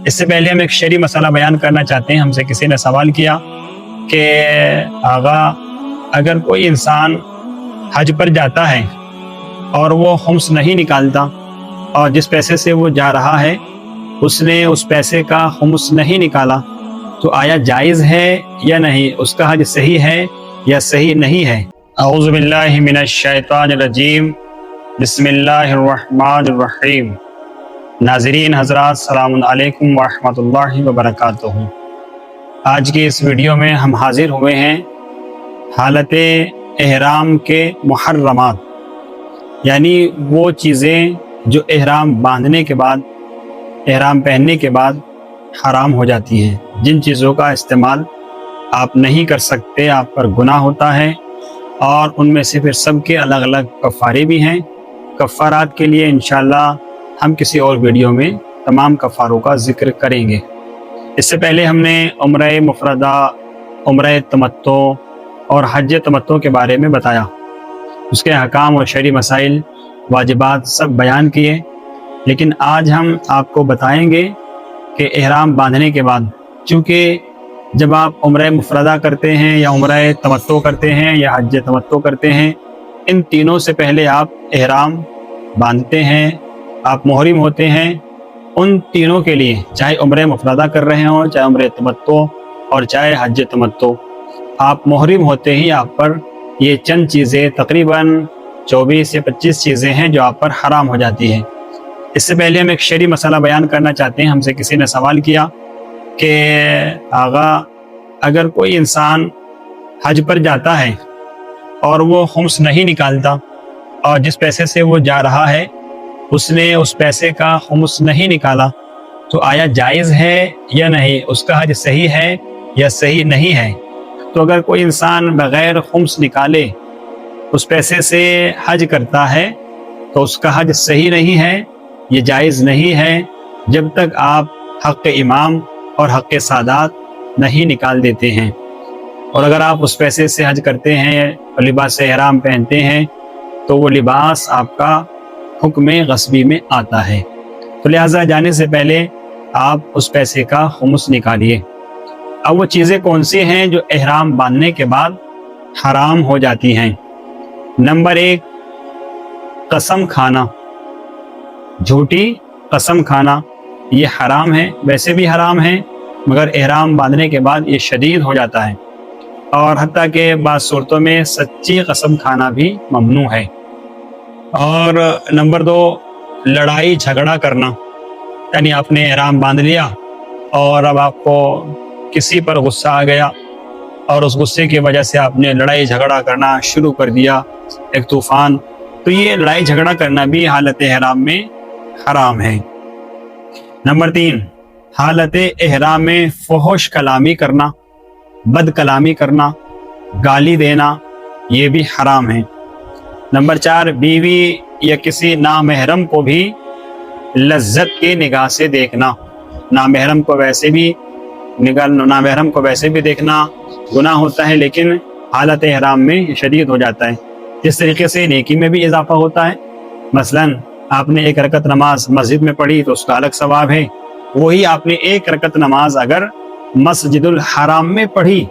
اس سے پہلے ہم ایک شرعی مسئلہ بیان کرنا چاہتے ہیں۔ ہم سے کسی نے سوال کیا کہ آغا، اگر کوئی انسان حج پر جاتا ہے اور وہ خمس نہیں نکالتا، اور جس پیسے سے وہ جا رہا ہے اس نے اس پیسے کا خمس نہیں نکالا، تو آیا جائز ہے یا نہیں؟ اس کا حج صحیح ہے یا صحیح نہیں ہے؟ اعوذ باللہ من الشیطان الرجیم، بسم اللہ الرحمن الرحیم۔ ناظرین حضرات، السلام علیکم ورحمۃ اللہ وبرکاتہ۔ آج کی اس ویڈیو میں ہم حاضر ہوئے ہیں حالت احرام کے محرمات، یعنی وہ چیزیں جو احرام باندھنے کے بعد، احرام پہننے کے بعد حرام ہو جاتی ہیں، جن چیزوں کا استعمال آپ نہیں کر سکتے، آپ پر گناہ ہوتا ہے، اور ان میں سے پھر سب کے الگ الگ کفارے بھی ہیں۔ کفارات کے لیے انشاءاللہ ہم کسی اور ویڈیو میں تمام کفاروں کا ذکر کریں گے۔ اس سے پہلے ہم نے عمرہ مفردہ، عمرہ تمتع اور حج تمتع کے بارے میں بتایا، اس کے احکام اور شرعی مسائل، واجبات سب بیان کیے۔ لیکن آج ہم آپ کو بتائیں گے کہ احرام باندھنے کے بعد، چونکہ جب آپ عمرہ مفردہ کرتے ہیں یا عمرہ تمتع کرتے ہیں یا حج تمتع کرتے ہیں، ان تینوں سے پہلے آپ احرام باندھتے ہیں، آپ محرم ہوتے ہیں۔ ان تینوں کے لیے، چاہے عمرہ مفردہ کر رہے ہوں، چاہے عمرہ تمتع اور چاہے حج تمتع، آپ محرم ہوتے ہی آپ پر یہ چند چیزیں، تقریباً 24 سے 25 چیزیں ہیں جو آپ پر حرام ہو جاتی ہیں۔ اس سے پہلے ہم ایک شرعی مسئلہ بیان کرنا چاہتے ہیں۔ ہم سے کسی نے سوال کیا کہ آغا، اگر کوئی انسان حج پر جاتا ہے اور وہ خمس نہیں نکالتا، اور جس پیسے سے وہ جا رہا ہے اس نے اس پیسے کا خمس نہیں نکالا، تو آیا جائز ہے یا نہیں؟ اس کا حج صحیح ہے یا صحیح نہیں ہے؟ تو اگر کوئی انسان بغیر خمس نکالے اس پیسے سے حج کرتا ہے تو اس کا حج صحیح نہیں ہے، یہ جائز نہیں ہے، جب تک آپ حق امام اور حق سادات نہیں نکال دیتے ہیں۔ اور اگر آپ اس پیسے سے حج کرتے ہیں اور لباس احرام پہنتے ہیں تو وہ لباس آپ کا حکم غصبی میں آتا ہے، تو لہٰذا جانے سے پہلے آپ اس پیسے کا خمس نکالیے۔ اب وہ چیزیں کون سی ہیں جو احرام باندھنے کے بعد حرام ہو جاتی ہیں؟ نمبر 1، قسم کھانا، جھوٹی قسم کھانا، یہ حرام ہے، ویسے بھی حرام ہے، مگر احرام باندھنے کے بعد یہ شدید ہو جاتا ہے، اور حتیٰ کہ بعض صورتوں میں سچی قسم کھانا بھی ممنوع ہے۔ اور نمبر 2، لڑائی جھگڑا کرنا، یعنی آپ نے احرام باندھ لیا اور اب آپ کو کسی پر غصہ آ گیا اور اس غصے کی وجہ سے آپ نے لڑائی جھگڑا کرنا شروع کر دیا، ایک طوفان، تو یہ لڑائی جھگڑا کرنا بھی حالت احرام میں حرام ہے۔ نمبر 3، حالت احرام میں فحش کلامی کرنا، بد کلامی کرنا، گالی دینا، یہ بھی حرام ہے۔ نمبر 4، بیوی یا کسی نامحرم کو بھی لذت کی نگاہ سے دیکھنا، نامحرم کو ویسے بھی دیکھنا گناہ ہوتا ہے، لیکن حالت احرام میں شدید ہو جاتا ہے۔ جس طریقے سے نیکی میں بھی اضافہ ہوتا ہے، مثلاً آپ نے 1 رکعت نماز مسجد میں پڑھی تو اس کا الگ ثواب ہے، وہی آپ نے 1 رکعت نماز اگر مسجد الحرام میں پڑھی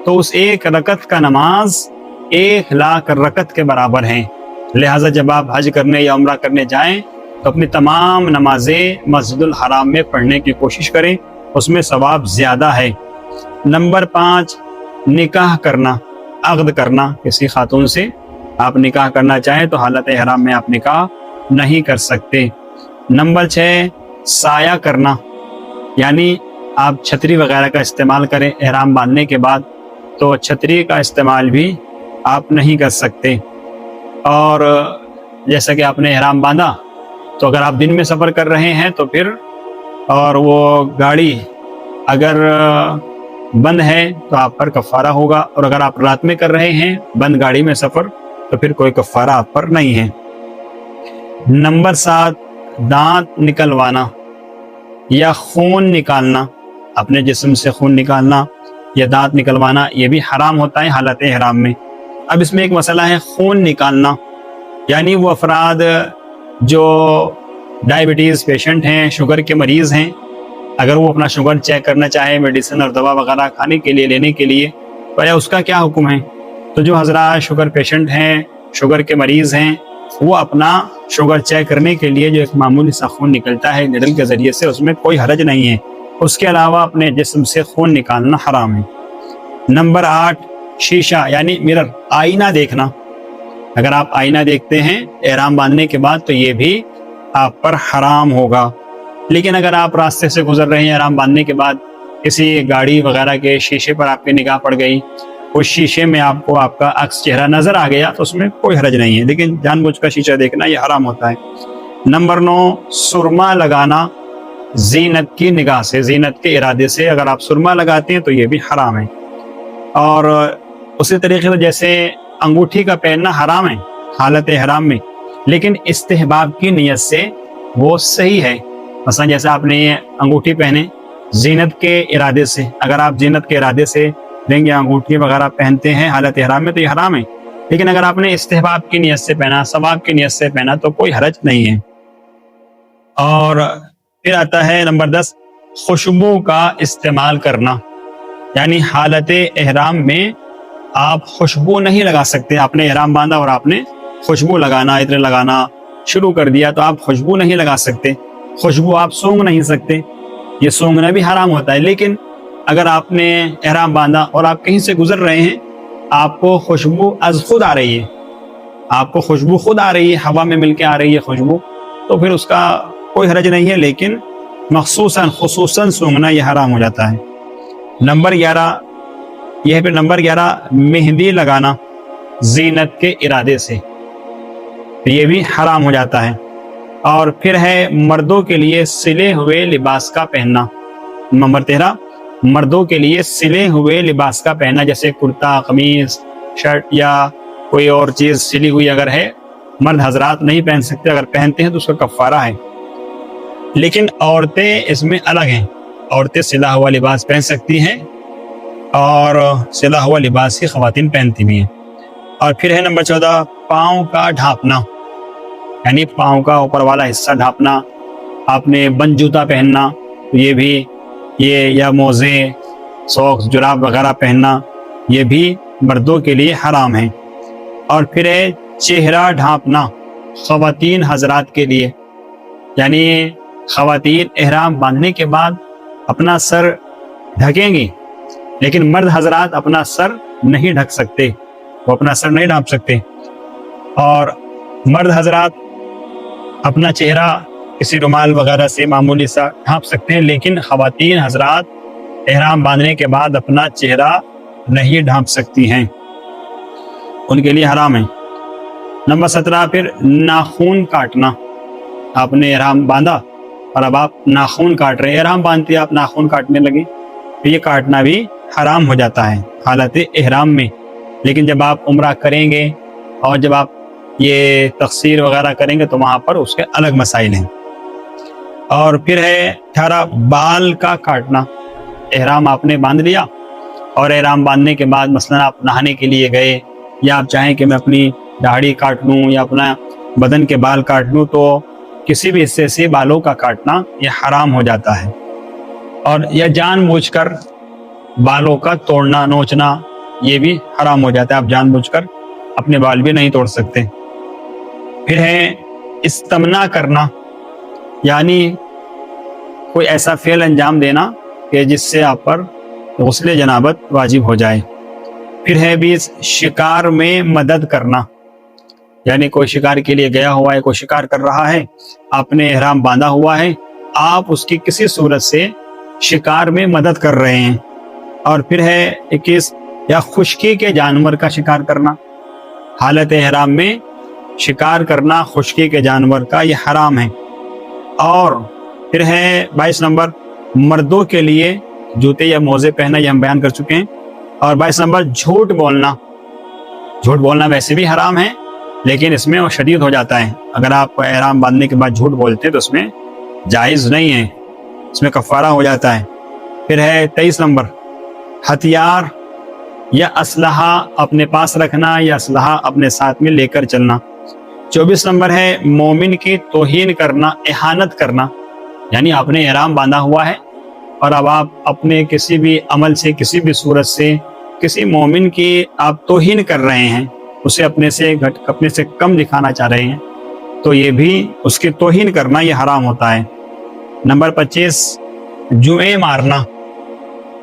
تو اس 1 رکعت کا نماز 1,00,000 رکعت کے برابر ہیں۔ لہٰذا جب آپ حج کرنے یا عمرہ کرنے جائیں تو اپنی تمام نمازیں مسجد الحرام میں پڑھنے کی کوشش کریں، اس میں ثواب زیادہ ہے۔ نمبر 5، نکاح کرنا، عقد کرنا، کسی خاتون سے آپ نکاح کرنا چاہیں تو حالت احرام میں آپ نکاح نہیں کر سکتے۔ نمبر 6، سایہ کرنا، یعنی آپ چھتری وغیرہ کا استعمال کریں احرام باندھنے کے بعد، تو چھتری کا استعمال بھی آپ نہیں کر سکتے۔ اور جیسا کہ آپ نے احرام باندھا تو اگر آپ دن میں سفر کر رہے ہیں تو پھر، اور وہ گاڑی اگر بند ہے تو آپ پر کفارہ ہوگا، اور اگر آپ رات میں کر رہے ہیں بند گاڑی میں سفر تو پھر کوئی کفارہ آپ پر نہیں ہے۔ نمبر 7، دانت نکلوانا یا خون نکالنا، اپنے جسم سے خون نکالنا یا دانت نکلوانا، یہ بھی حرام ہوتا ہے حالت احرام میں۔ اب اس میں ایک مسئلہ ہے خون نکالنا، یعنی وہ افراد جو ڈائبٹیز پیشنٹ ہیں، شوگر کے مریض ہیں، اگر وہ اپنا شوگر چیک کرنا چاہے میڈیسن اور دوا وغیرہ کھانے کے لیے لینے کے لیے تو یا اس کا کیا حکم ہے؟ تو جو حضرات شوگر پیشنٹ ہیں، شوگر کے مریض ہیں، وہ اپنا شوگر چیک کرنے کے لیے جو ایک معمولی سا خون نکلتا ہے نیڈل کے ذریعے سے، اس میں کوئی حرج نہیں ہے۔ اس کے علاوہ اپنے جسم سے خون نکالنا حرام ہے۔ نمبر 8، شیشہ یعنی مرر، آئینہ دیکھنا۔ اگر آپ آئینہ دیکھتے ہیں احرام باندھنے کے بعد تو یہ بھی آپ پر حرام ہوگا۔ لیکن اگر آپ راستے سے گزر رہے ہیں احرام باندھنے کے بعد، کسی گاڑی وغیرہ کے شیشے پر آپ کی نگاہ پڑ گئی، اس شیشے میں آپ کو آپ کا عکس چہرہ نظر آ گیا تو اس میں کوئی حرج نہیں ہے، لیکن جان بوجھ کر شیشہ دیکھنا یہ حرام ہوتا ہے۔ نمبر 9، سرما لگانا زینت کی نگاہ سے، زینت کے ارادے سے اگر آپ سرما لگاتے ہیں تو یہ بھی حرام ہے۔ اور اسی طریقے سے جیسے انگوٹھی کا پہننا حرام ہے حالت احرام میں، لیکن استحباب کی نیت سے وہ صحیح ہے۔ مثلا جیسے آپ نے یہ انگوٹھی پہنے زینت کے ارادے سے، اگر آپ زینت کے ارادے سے رنگ یا انگوٹھی وغیرہ پہنتے ہیں حالت احرام میں تو یہ حرام ہے، لیکن اگر آپ نے استحباب کی نیت سے پہنا، ثواب کی نیت سے پہنا تو کوئی حرج نہیں ہے۔ اور پھر آتا ہے نمبر 10، خوشبو کا استعمال کرنا، یعنی حالت احرام میں آپ خوشبو نہیں لگا سکتے۔ آپ نے احرام باندھا اور آپ نے خوشبو لگانا، عطر لگانا شروع کر دیا تو آپ خوشبو نہیں لگا سکتے، خوشبو آپ سونگھ نہیں سکتے، یہ سونگنا بھی حرام ہوتا ہے۔ لیکن اگر آپ نے احرام باندھا اور آپ کہیں سے گزر رہے ہیں، آپ کو خوشبو از خود آ رہی ہے، آپ کو خوشبو خود آ رہی ہے، ہوا میں مل کے آ رہی ہے خوشبو، تو پھر اس کا کوئی حرج نہیں ہے، لیکن خصوصاً سونگنا یہ حرام ہو جاتا ہے۔ نمبر 11 مہندی لگانا زینت کے ارادے سے، یہ بھی حرام ہو جاتا ہے۔ اور پھر ہے مردوں کے لیے سلے ہوئے لباس کا پہننا۔ نمبر 13، مردوں کے لیے سلے ہوئے لباس کا پہننا، جیسے کرتا، قمیض، شرٹ یا کوئی اور چیز سلی ہوئی اگر ہے، مرد حضرات نہیں پہن سکتے، اگر پہنتے ہیں تو اس کا کفارہ ہے۔ لیکن عورتیں اس میں الگ ہیں، عورتیں سلا ہوا لباس پہن سکتی ہیں اور سلا ہوا لباس ہی خواتین پہنتی بھی ہیں۔ اور پھر ہے نمبر 14، پاؤں کا ڈھانپنا، یعنی پاؤں کا اوپر والا حصہ ڈھانپنا۔ آپ نے بند جوتا پہننا یہ بھی، یہ یا موزے، سوکس، جراب وغیرہ پہننا یہ بھی مردوں کے لیے حرام ہے۔ اور پھر ہے چہرہ ڈھانپنا خواتین حضرات کے لیے، یعنی خواتین احرام باندھنے کے بعد اپنا سر ڈھکیں گی، لیکن مرد حضرات اپنا سر نہیں ڈھک سکتے، وہ اپنا سر نہیں ڈھانپ سکتے۔ اور مرد حضرات اپنا چہرہ کسی رومال وغیرہ سے معمولی سا ڈھانپ سکتے ہیں، لیکن خواتین حضرات احرام باندھنے کے بعد اپنا چہرہ نہیں ڈھانپ سکتی ہیں، ان کے لیے حرام ہے۔ نمبر 17، پھر ناخون کاٹنا۔ آپ نے احرام باندھا اور اب آپ ناخون کاٹ رہے ہیں، احرام باندھتے آپ ناخون کاٹنے لگے تو یہ کاٹنا بھی حرام ہو جاتا ہے حالت احرام میں۔ لیکن جب آپ عمرہ کریں گے اور جب آپ یہ تقصیر وغیرہ کریں گے تو وہاں پر اس کے الگ مسائل ہیں۔ اور پھر ہے 18، بال کا کاٹنا۔ احرام آپ نے باندھ لیا اور احرام باندھنے کے بعد مثلا آپ نہانے کے لیے گئے، یا آپ چاہیں کہ میں اپنی داڑھی کاٹ لوں یا اپنا بدن کے بال کاٹ لوں، تو کسی بھی حصے سے بالوں کا کاٹنا یہ حرام ہو جاتا ہے۔ اور یا جان بوجھ کر بالوں کا توڑنا، نوچنا یہ بھی حرام ہو جاتا ہے، آپ جان بوجھ کر اپنے بال بھی نہیں توڑ سکتے۔ پھر ہے استمنا کرنا، یعنی کوئی ایسا فعل انجام دینا کہ جس سے آپ پر غسل جنابت واجب ہو جائے۔ پھر ہے 20، شکار میں مدد کرنا، یعنی کوئی شکار کے لیے گیا ہوا ہے، کوئی شکار کر رہا ہے، آپ نے احرام باندھا ہوا ہے، آپ اس کی کسی صورت سے شکار میں مدد کر رہے ہیں۔ اور پھر ہے 21، یا خشکی کے جانور کا شکار کرنا۔ حالت احرام میں شکار کرنا خشکی کے جانور کا یہ حرام ہے۔ اور پھر ہے 22 نمبر، مردوں کے لیے جوتے یا موزے پہننا، یہ ہم بیان کر چکے ہیں۔ اور 22 نمبر، جھوٹ بولنا۔ جھوٹ بولنا ویسے بھی حرام ہے، لیکن اس میں وہ شدید ہو جاتا ہے، اگر آپ احرام باندھنے کے بعد جھوٹ بولتے ہیں تو اس میں جائز نہیں ہے، اس میں کفارہ ہو جاتا ہے۔ پھر ہے 23 نمبر، ہتھیار یا اسلحہ اپنے پاس رکھنا یا اسلحہ اپنے ساتھ میں لے کر چلنا۔ 24 نمبر ہے مومن کی توہین کرنا، اہانت کرنا، یعنی آپ نے احرام باندھا ہوا ہے اور اب آپ اپنے کسی بھی عمل سے، کسی بھی صورت سے کسی مومن کی آپ توہین کر رہے ہیں، اسے اپنے سے کم دکھانا چاہ رہے ہیں، تو یہ بھی اس کی توہین کرنا یہ حرام ہوتا ہے۔ نمبر 25، جوئیں مارنا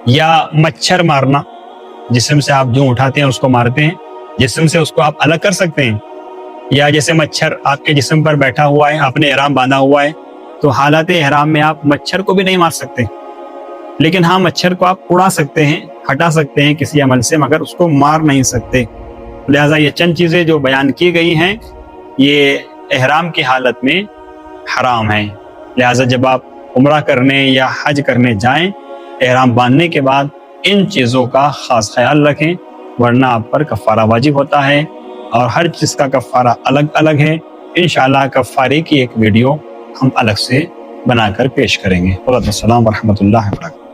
یا مچھر مارنا، جسم سے آپ جو اٹھاتے ہیں اس کو مارتے ہیں، جسم سے اس کو آپ الگ کر سکتے ہیں، یا جیسے مچھر آپ کے جسم پر بیٹھا ہوا ہے، آپ نے احرام باندھا ہوا ہے، تو حالت احرام میں آپ مچھر کو بھی نہیں مار سکتے، لیکن ہاں مچھر کو آپ اڑا سکتے ہیں، ہٹا سکتے ہیں کسی عمل سے، مگر اس کو مار نہیں سکتے۔ لہٰذا یہ چند چیزیں جو بیان کی گئی ہیں یہ احرام کی حالت میں حرام ہیں۔ لہٰذا جب آپ عمرہ کرنے یا حج کرنے جائیں، احرام باندھنے کے بعد ان چیزوں کا خاص خیال رکھیں، ورنہ آپ پر کفارہ واجب ہوتا ہے، اور ہر چیز کا کفارہ الگ الگ ہے۔ انشاءاللہ کفارے کی ایک ویڈیو ہم الگ سے بنا کر پیش کریں گے۔ السلام ورحمۃ اللہ وبرکاتہ۔